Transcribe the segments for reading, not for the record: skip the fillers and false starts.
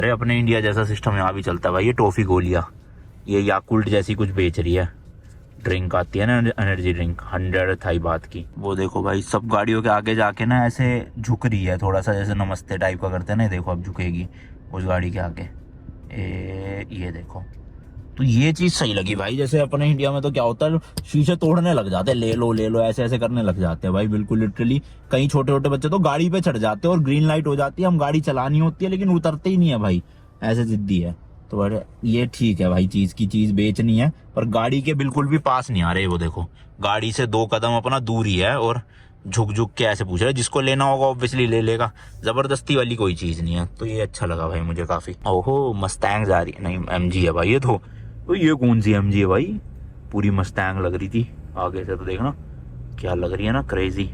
अरे अपने इंडिया जैसा सिस्टम यहाँ भी चलता है भाई। ये टॉफी गोलियाँ, ये याकुल्ट जैसी कुछ बेच रही है। ड्रिंक आती है ना, एनर्जी ड्रिंक 100 थाई बात की। वो देखो भाई सब गाड़ियों के आगे जाके ना ऐसे झुक रही है थोड़ा सा, जैसे नमस्ते टाइप का करते हैं ना। देखो अब झुकेगी उस गाड़ी के आगे। ये देखो, तो ये चीज सही लगी भाई। जैसे अपने इंडिया में तो क्या होता है, शीशे तोड़ने लग जाते हैं, ले लो ऐसे ऐसे करने लग जाते हैं भाई। बिल्कुल लिटरली कई छोटे छोटे बच्चे तो गाड़ी पे चढ़ जाते हैं और ग्रीन लाइट हो जाती है, हम गाड़ी चलानी होती है लेकिन उतरते ही नहीं है भाई, ऐसे जिद्दी है। तो बड़े ये ठीक है भाई, चीज की चीज बेचनी है पर गाड़ी के बिल्कुल भी पास नहीं आ रहे। वो देखो गाड़ी से 2 कदम अपना दूर ही है और झुक झुक के ऐसे पूछ रहे। जिसको लेना होगा ऑब्वियसली ले लेगा, जबरदस्ती वाली कोई चीज नहीं है। तो ये अच्छा लगा भाई मुझे काफी। ओहो मस्टैंग आ रही है, नहीं एमजी है भाई ये तो ये कौन सी एमजी है भाई? पूरी मस्टैंग लग रही थी आगे से, तो देखना क्या लग रही है ना, क्रेजी।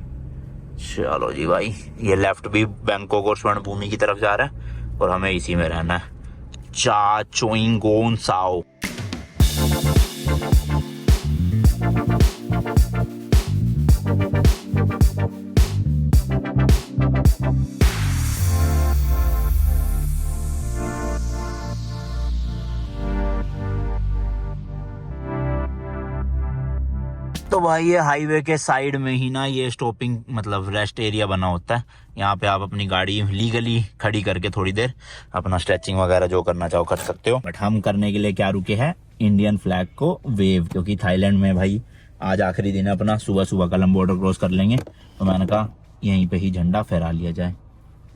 चलो जी भाई, ये लेफ्ट भी बैंकॉक और स्वर्ण भूमि की तरफ जा रहा है और हमें इसी में रहना है। चा चोइंग गोन साओ। तो भाई ये हाईवे के साइड में ही ना ये स्टॉपिंग मतलब रेस्ट एरिया बना होता है। यहाँ पे आप अपनी गाड़ी लीगली खड़ी करके थोड़ी देर अपना स्ट्रेचिंग वगैरह जो करना चाहो कर सकते हो। बट हम करने के लिए क्या रुके हैं, इंडियन फ्लैग को वेव, क्योंकि थाईलैंड में भाई आज आखिरी दिन है अपना। सुबह सुबह कल हम बॉर्डर क्रॉस कर लेंगे, तो मैंने कहा यहीं पे ही झंडा फहरा लिया जाए।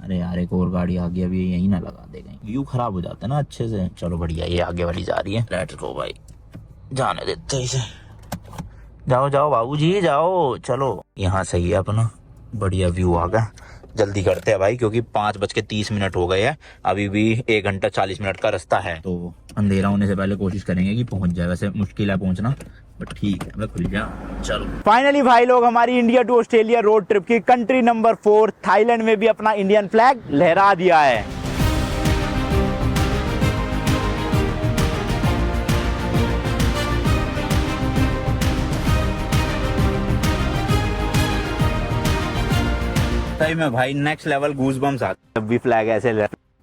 अरे यार एक और गाड़ी आ गई, अभी यहीं ना लगा दे गई, व्यू खराब हो जाता है ना अच्छे से। चलो बढ़िया, ये आगे वाली जा रही है, लेट्स गो भाई, जाने देते हैं इसे। जाओ जाओ बाबूजी जाओ। चलो यहाँ सही है अपना, बढ़िया व्यू आ गया। जल्दी करते हैं भाई क्योंकि 5:30 हो गए हैं, अभी भी 1 घंटा 40 मिनट का रास्ता है। तो अंधेरा होने से पहले कोशिश करेंगे कि पहुंच जाए। वैसे मुश्किल है पहुंचना बट ठीक है, मैं खुल जा। चलो फाइनली भाई लोग हमारी India to Australia road trip की कंट्री नंबर 4 थाईलैंड में भी अपना इंडियन फ्लैग लहरा दिया है। सही में भाई नेक्स्ट लेवल गूज़बम्स आते हैं जब भी फ्लैग ऐसे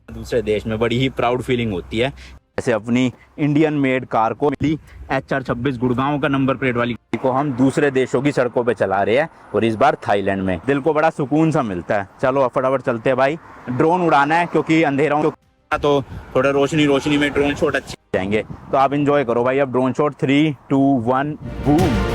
दूसरे देश में, बड़ी ही प्राउड फीलिंग होती है। जैसे अपनी इंडियन मेड कार को मिली HR26 गुड़गांव का नंबर प्लेट वाली को हम दूसरे देशों की सड़कों पे चला रहे हैं और इस बार थाईलैंड में। दिल को बड़ा सुकून सा मिलता है। चलो फटाफट चलते हैं भाई, ड्रोन उड़ाना है क्योंकि अंधेरा तो थोड़ा रोशनी में ड्रोन शॉट अच्छे जाएंगे। तो आप इंजॉय करो भाई। अब ड्रोन शॉट 3, 2, 1 बूम।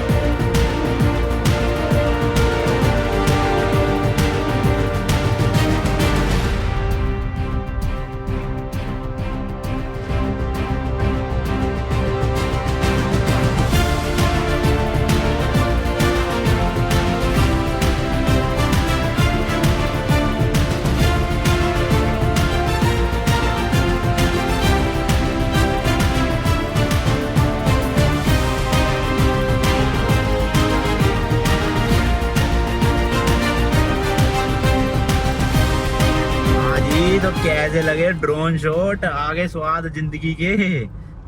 तो कैसे लगे ड्रोन शॉट, आगे स्वाद जिंदगी के।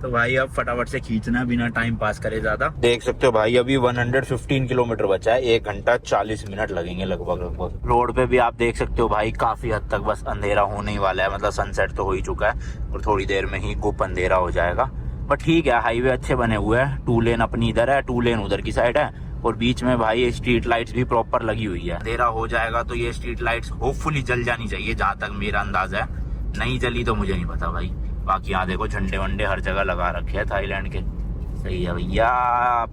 तो भाई अब फटाफट से खींचना बिना टाइम पास करे ज्यादा। देख सकते हो भाई अभी 115 किलोमीटर बचा है, 1 घंटा 40 मिनट लगेंगे लगभग। रोड पे भी आप देख सकते हो भाई काफी हद तक बस अंधेरा होने ही वाला है, मतलब सनसेट तो हो ही चुका है और थोड़ी देर में ही गुप अंधेरा हो जाएगा। बट ठीक है, हाईवे अच्छे बने हुए हैं। 2 लेन अपनी इधर है, 2 लेन उधर की साइड है और बीच में भाई स्ट्रीट लाइट्स भी प्रॉपर लगी हुई है। अंधेरा हो जाएगा तो ये स्ट्रीट लाइट्स होपफुली जल जानी चाहिए, जहां तक मेरा अंदाजा है। नहीं जली तो मुझे नहीं पता भाई। बाकी यहाँ देखो झंडे वंडे हर जगह लगा रखे हैं थाईलैंड के। सही है भैया,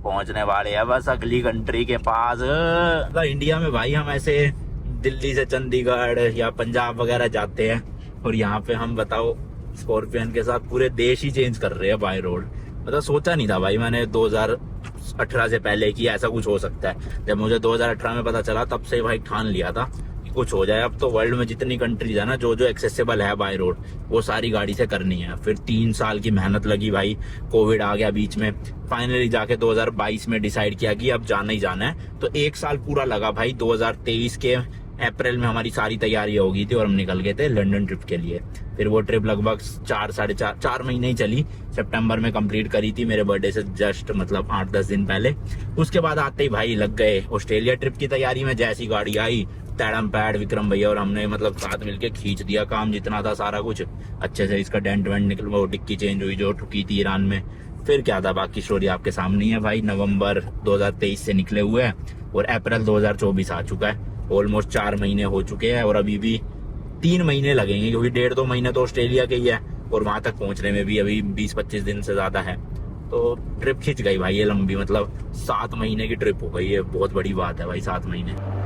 पहुंचने वाले हैं बस अगली कंट्री के पास। अगर इंडिया में भाई हम ऐसे दिल्ली से चंडीगढ़ या पंजाब वगैरह जाते हैं और यहाँ पे हम बताओ स्कॉर्पियन के साथ पूरे देश ही चेंज कर रहे हैं बाय रोड। मतलब सोचा नहीं था भाई मैंने 2018 से पहले कि ऐसा कुछ हो सकता है। जब मुझे 2018 में पता चला तब से भाई ठान लिया था कि कुछ हो जाए। अब तो वर्ल्ड में जितनी कंट्रीज है ना जो एक्सेसिबल है बाय रोड, वो सारी गाड़ी से करनी है। फिर 3 साल की मेहनत लगी भाई, कोविड आ गया बीच में, फाइनली जाके 2022 में डिसाइड किया कि अब जाना ही जाना है। तो 1 साल पूरा लगा भाई। 2023 के अप्रैल में हमारी सारी तैयारियां हो गई थी और हम निकल गए थे लंदन ट्रिप के लिए। फिर वो ट्रिप लगभग 4 महीने ही चली, सितंबर में कंप्लीट करी थी मेरे बर्थडे से जस्ट मतलब 8-10 दिन पहले। उसके बाद आते ही भाई लग गए ऑस्ट्रेलिया ट्रिप की तैयारी में। जैसी गाड़ी आई तैडम पैड विक्रम भैया और हमने मतलब साथ मिलके खींच दिया काम जितना था सारा कुछ अच्छे से। इसका डेंट वेंट निकल, वो डिक्की चेंज हुई जो ठुकी थी ईरान में। फिर क्या था बाकी स्टोरी आपके सामने ही है भाई। नवंबर 2023 से निकले हुए हैं और अप्रैल 2024 आ चुका है। ऑलमोस्ट 4 महीने हो चुके हैं और अभी भी 3 महीने लगेंगे, क्योंकि 1.5-2 महीने तो ऑस्ट्रेलिया के ही है और वहां तक पहुंचने में भी अभी 20-25 दिन से ज्यादा है। तो ट्रिप खिंच गई भाई ये लंबी, मतलब 7 महीने की ट्रिप हो गई है। बहुत बड़ी बात है भाई 7 महीने।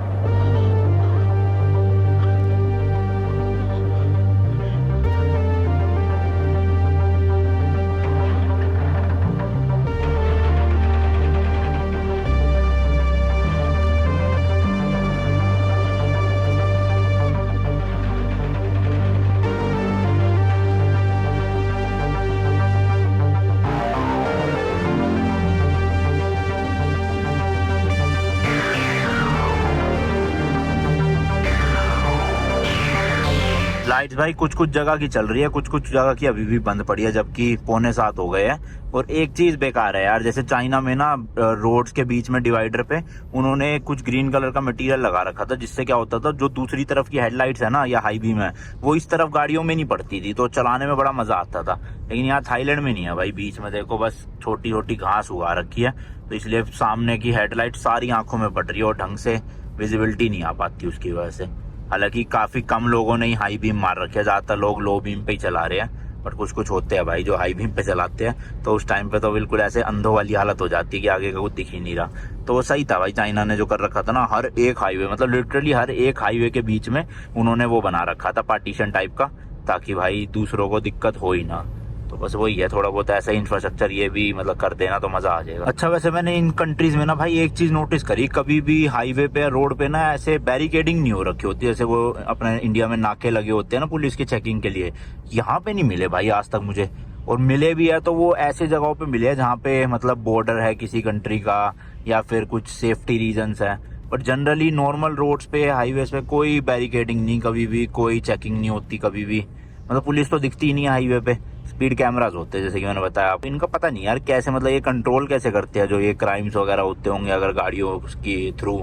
लाइट्स भाई कुछ कुछ जगह की चल रही है, कुछ कुछ जगह की अभी भी बंद पड़ी है, जबकि 6:45 हो गए हैं। और एक चीज बेकार है यार, जैसे चाइना में ना रोड्स के बीच में डिवाइडर पे उन्होंने कुछ ग्रीन कलर का मटेरियल लगा रखा था, जिससे क्या होता था जो दूसरी तरफ की हेडलाइट्स है ना या हाई बीम है वो इस तरफ गाड़ियों में नहीं पड़ती थी, तो चलाने में बड़ा मजा आता था। लेकिन यहाँ थाईलैंड में नहीं है भाई। बीच में देखो बस छोटी छोटी घास उगा रखी है, तो इसलिए सामने की हेडलाइट सारी आंखों में पड़ रही है और ढंग से विजिबिलिटी नहीं आ पाती उसकी वजह से। हालांकि काफी कम लोगों ने ही हाई बीम मार रखे हैं, ज्यादातर लोग लो बीम पे ही चला रहे हैं। बट कुछ कुछ होते हैं भाई जो हाई बीम पे चलाते हैं, तो उस टाइम पे तो बिल्कुल ऐसे अंधों वाली हालत हो जाती है कि आगे का कुछ दिख ही नहीं रहा। तो वो सही था भाई चाइना ने जो कर रखा था ना, हर एक हाईवे मतलब लिटरली हर एक हाईवे के बीच में उन्होंने वो बना रखा था पार्टीशन टाइप का, ताकि भाई दूसरों को दिक्कत हो ही ना। तो बस वही है, थोड़ा बहुत ऐसा इंफ्रास्ट्रक्चर ये भी मतलब कर देना तो मजा आ जाएगा। अच्छा वैसे मैंने इन कंट्रीज में ना भाई एक चीज नोटिस करी, कभी भी हाईवे पे रोड पे ना ऐसे बैरिकेडिंग नहीं हो रखी होती, जैसे वो अपने इंडिया में नाके लगे होते हैं ना पुलिस की चेकिंग के लिए। यहाँ पे नहीं मिले भाई आज तक मुझे, और मिले भी है तो वो ऐसे जगहों पे मिले हैं जहाँ पे मतलब बॉर्डर है किसी कंट्री का या फिर कुछ सेफ्टी रीजंस है। बट जनरली नॉर्मल रोड्स पे हाईवेज पे कोई बैरिकेडिंग नहीं, कभी भी कोई चेकिंग नहीं होती कभी भी, मतलब पुलिस तो दिखती ही नहीं है हाईवे पे। स्पीड कैमरास होते हैं जैसे कि मैंने बताया। आप इनका पता नहीं यार कैसे मतलब ये कंट्रोल कैसे करते हैं जो ये क्राइम्स वगैरह होते होंगे अगर गाड़ियों की थ्रू,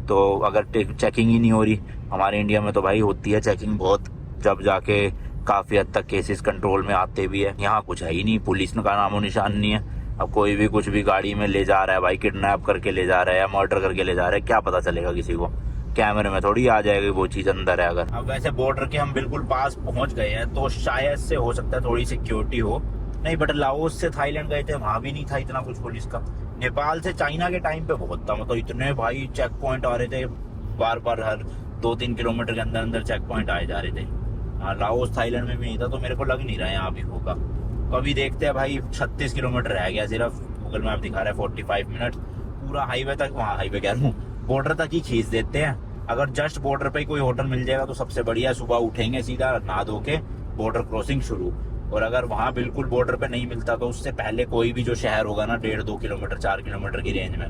तो अगर चेकिंग ही नहीं हो रही। हमारे इंडिया में तो भाई होती है चेकिंग बहुत, जब जाके काफी हद तक केसेस कंट्रोल में आते भी है। यहाँ कुछ है ही नहीं, पुलिस का नामो निशान नहीं है। अब कोई भी कुछ भी गाड़ी में ले जा रहा है भाई, किडनैप करके ले जा रहा है या मर्डर करके ले जा रहा है, क्या पता चलेगा किसी को? कैमरे में थोड़ी आ जाएगी वो चीज अंदर है अगर। अब वैसे बॉर्डर के हम बिल्कुल पास पहुंच गए हैं, तो शायद से हो सकता है थोड़ी सिक्योरिटी हो। नहीं बट लाओस से थाईलैंड गए थे, वहां भी नहीं था इतना कुछ पुलिस का। नेपाल से चाइना के टाइम पे बहुत था, मतलब इतने भाई चेक पॉइंट आ रहे थे बार बार, हर 2-3 किलोमीटर के अंदर अंदर चेक पॉइंट आए जा रहे थे। हाँ लाओस थाईलैंड में भी नहीं था, तो मेरे को लग नहीं रहा है यहाँ भी होगा। तो अभी देखते हैं भाई, 36 किलोमीटर रह गया सिर्फ, गूगल मैप दिखा रहा है 45 मिनट। पूरा हाईवे तक, वहाँ हाईवे कह रहा हूँ, बॉर्डर तक ही खींच देते हैं। अगर जस्ट बॉर्डर पे कोई होटल मिल जाएगा तो सबसे बढ़िया, सुबह उठेंगे सीधा नहा धो के बॉर्डर क्रॉसिंग शुरू। और अगर वहां बिल्कुल बॉर्डर पे नहीं मिलता तो उससे पहले कोई भी जो शहर होगा ना 1.5-2 किलोमीटर 4 किलोमीटर की रेंज में,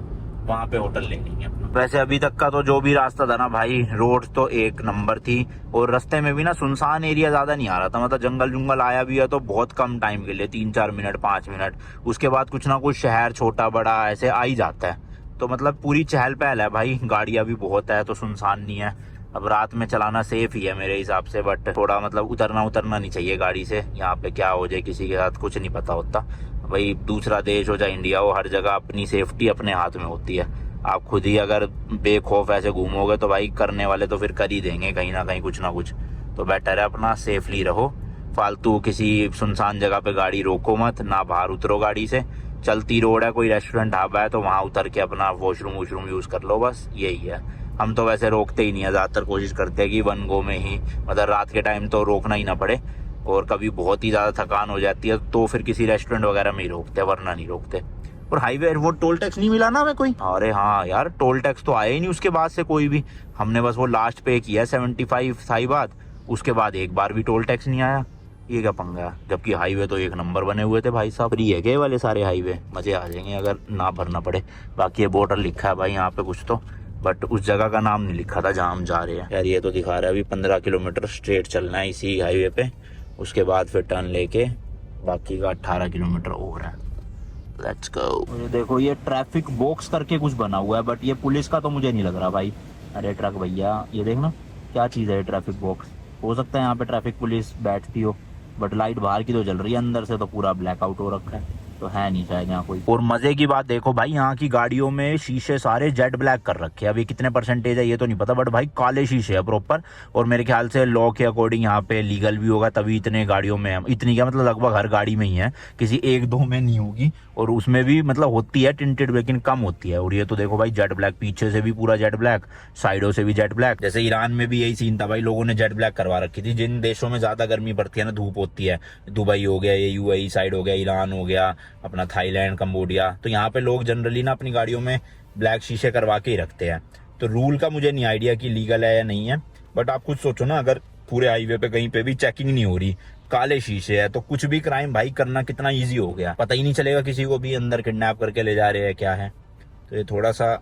वहां पे होटल ले लेंगे अपना। वैसे अभी तक का तो जो भी रास्ता था ना भाई, रोड तो एक नंबर थी, और रास्ते में भी ना सुनसान एरिया ज्यादा नहीं आ रहा था, मतलब जंगल जुंगल आया भी है तो बहुत कम टाइम के लिए, 3-4 मिनट 5 मिनट, उसके बाद कुछ ना कुछ शहर छोटा बड़ा ऐसे आ ही जाता है। तो मतलब पूरी चहल पहल है भाई, गाड़ियां भी बहुत है तो सुनसान नहीं है। अब रात में चलाना सेफ ही है मेरे हिसाब से, बट थोड़ा मतलब उतरना नहीं चाहिए गाड़ी से, यहाँ पे क्या हो जाए किसी के साथ कुछ नहीं पता होता भाई। दूसरा देश हो जाए इंडिया हो, हर जगह अपनी सेफ्टी अपने हाथ में होती है। आप खुद ही अगर बेखौफ ऐसे घूमोगे तो भाई करने वाले तो फिर कर ही देंगे कहीं ना कहीं कुछ ना कुछ। तो बेटर है अपना सेफली रहो, फालतू किसी सुनसान जगह पे गाड़ी रोको मत, ना बाहर उतरो गाड़ी से। चलती रोड है, कोई रेस्टोरेंट ढाबा है तो वहां उतर के अपना वॉशरूम यूज कर लो, बस यही है। हम तो वैसे रोकते ही नहीं है, ज्यादातर कोशिश करते हैं कि वन गो में ही, मतलब रात के टाइम तो रोकना ही ना पड़े, और कभी बहुत ही ज्यादा थकान हो जाती है तो फिर किसी रेस्टोरेंट वगैरह में ही रोकते हैं, वरना नहीं रोकते। और हाईवे वो टोल टैक्स नहीं मिला ना हमें कोई, अरे हाँ यार टोल टैक्स तो आया ही नहीं उसके बाद से कोई भी। हमने बस वो लास्ट पे किया 75 थाई बात, उसके बाद एक बार भी टोल टैक्स नहीं आया। ये क्या पंगा है, जबकि हाईवे तो एक नंबर बने हुए थे भाई साहब। फ्री है क्या वाले सारे हाईवे, मजे आ जाएंगे अगर ना भरना पड़े। बाकी ये बॉर्डर लिखा है भाई यहाँ पे कुछ तो, बट उस जगह का नाम नहीं लिखा था जहाँ हम जा रहे हैं। यार ये तो दिखा रहा है अभी 15 किलोमीटर स्ट्रेट चलना है इसी हाईवे पे, उसके बाद फिर टर्न लेके बाकी का 18 किलोमीटर और है। Let's go. देखो ये ट्रैफिक बॉक्स करके कुछ बना हुआ है, बट ये पुलिस का तो मुझे नहीं लग रहा भाई, अरे ट्रक भैया, ये देखना क्या चीज़ है ये, ट्रैफिक बॉक्स। हो सकता है यहाँ पे ट्रैफिक पुलिस बैठती हो, बट लाइट बाहर की तो जल रही है, अंदर से तो पूरा ब्लैकआउट हो रखा है, तो है नहीं शायद यहाँ कोई। और मजे की बात देखो भाई, यहाँ की गाड़ियों में शीशे सारे जेट ब्लैक कर रखे हैं। अभी कितने परसेंटेज है ये तो नहीं पता, बट भाई काले शीशे है प्रॉपर। और मेरे ख्याल से लॉ के अकॉर्डिंग यहाँ पे लीगल भी होगा, तभी इतने गाड़ियों में है। इतनी क्या मतलब, लगभग हर गाड़ी में ही है, किसी एक दो में नहीं होगी। और उसमें भी मतलब होती है टिंटेड, लेकिन कम होती है। और ये तो देखो भाई जेट ब्लैक, पीछे से भी पूरा जेट ब्लैक, साइडों से भी जेट ब्लैक। जैसे ईरान में भी यही सीन था भाई, लोगों ने जेट ब्लैक करवा रखी थी। जिन देशों में ज्यादा गर्मी पड़ती है ना, धूप होती है, दुबई हो गया, ये यूएई साइड हो गया, ईरान हो गया, अपना थाईलैंड, कंबोडिया, तो यहाँ पे लोग जनरली ना अपनी गाड़ियों में ब्लैक शीशे करवा के ही रखते हैं। तो रूल का मुझे नहीं आइडिया कि लीगल है या नहीं है, बट आप खुद सोचो ना, अगर पूरे हाईवे पे कहीं पे भी चेकिंग नहीं हो रही, काले शीशे है, तो कुछ भी क्राइम भाई करना कितना इजी हो गया, पता ही नहीं चलेगा किसी को भी अंदर किडनैप करके ले जा रहे हैं क्या है। तो ये थोड़ा सा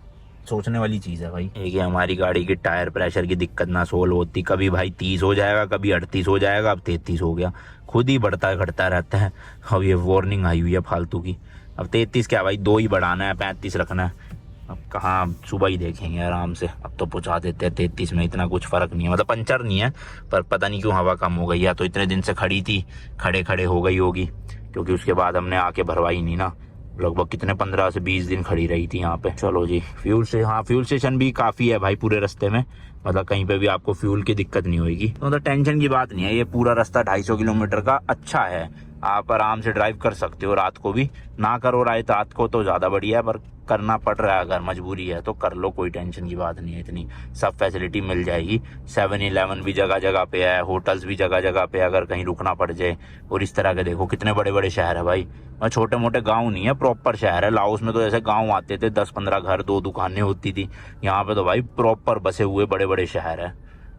सोचने वाली चीज है भाई। एक हमारी गाड़ी की टायर प्रेशर की दिक्कत ना सोल्व होती, कभी भाई 30 हो जाएगा, कभी 38 हो जाएगा, अब 33 हो गया, खुद ही बढ़ता घटता रहता है। अब ये वार्निंग आई हुई है फालतू की। अब 33 क्या भाई, 2 ही बढ़ाना है, 35 रखना है। अब कहाँ, सुबह ही देखेंगे आराम से। अब तो पहुंचा देते हैं 33 में, इतना कुछ फर्क नहीं है, मतलब पंचर नहीं है, पर पता नहीं क्यों हवा कम हो गई, या तो इतने दिन से खड़ी थी, खड़े खड़े हो गई होगी, क्योंकि उसके बाद हमने आके भरवाई नहीं ना। लगभग कितने 15 से 20 दिन खड़ी रही थी यहाँ पे। चलो जी, फ्यूल से, हाँ फ्यूल स्टेशन भी काफी है भाई पूरे रास्ते में, मतलब कहीं पे भी आपको फ्यूल की दिक्कत नहीं होगी, तो मतलब टेंशन की बात नहीं है। ये पूरा रास्ता 250 किलोमीटर का अच्छा है, आप आराम से ड्राइव कर सकते हो। रात को भी ना करो, रात को तो ज्यादा बढ़िया है, पर करना पड़ रहा है, अगर मजबूरी है तो कर लो, कोई टेंशन की बात नहीं है। इतनी सब फैसिलिटी मिल जाएगी। 7-11 भी जगह जगह पे है, होटल्स भी जगह जगह पे, अगर कहीं रुकना पड़ जाए। और इस तरह के देखो कितने बड़े बड़े शहर है भाई, छोटे मोटे गांव नहीं है, प्रॉपर शहर है। लाओस में तो जैसे गांव आते थे, 10-15 घर, 2 दुकानें होती थी, यहाँ पे तो भाई प्रॉपर बसे हुए बड़े बड़े शहर है।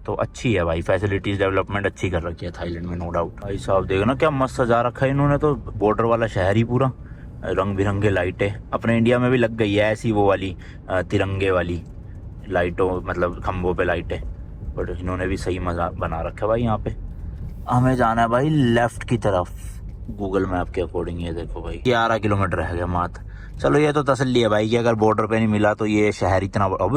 तो अच्छी है भाई, फैसिलिटीज डेवलपमेंट अच्छी कर रखी है थाईलैंड में, नो डाउट। भाई साहब देखना क्या मस्त सजा रखा है इन्होंने तो, बॉर्डर वाला शहर ही पूरा, रंग बिरंगे लाइटें। अपने इंडिया में भी लग गई है ऐसी वो वाली तिरंगे वाली लाइटों, मतलब खंभों पे लाइटें, बट इन्होंने भी सही मजा बना रखा है भाई। यहाँ पे हमें जाना है भाई लेफ्ट की तरफ, गूगल मैप के अकॉर्डिंग। ये देखो भाई 11 किलोमीटर रह गया मात्र। चलो ये तो तसल्ली है भाई कि अगर बॉर्डर पे नहीं मिला तो ये शहर इतना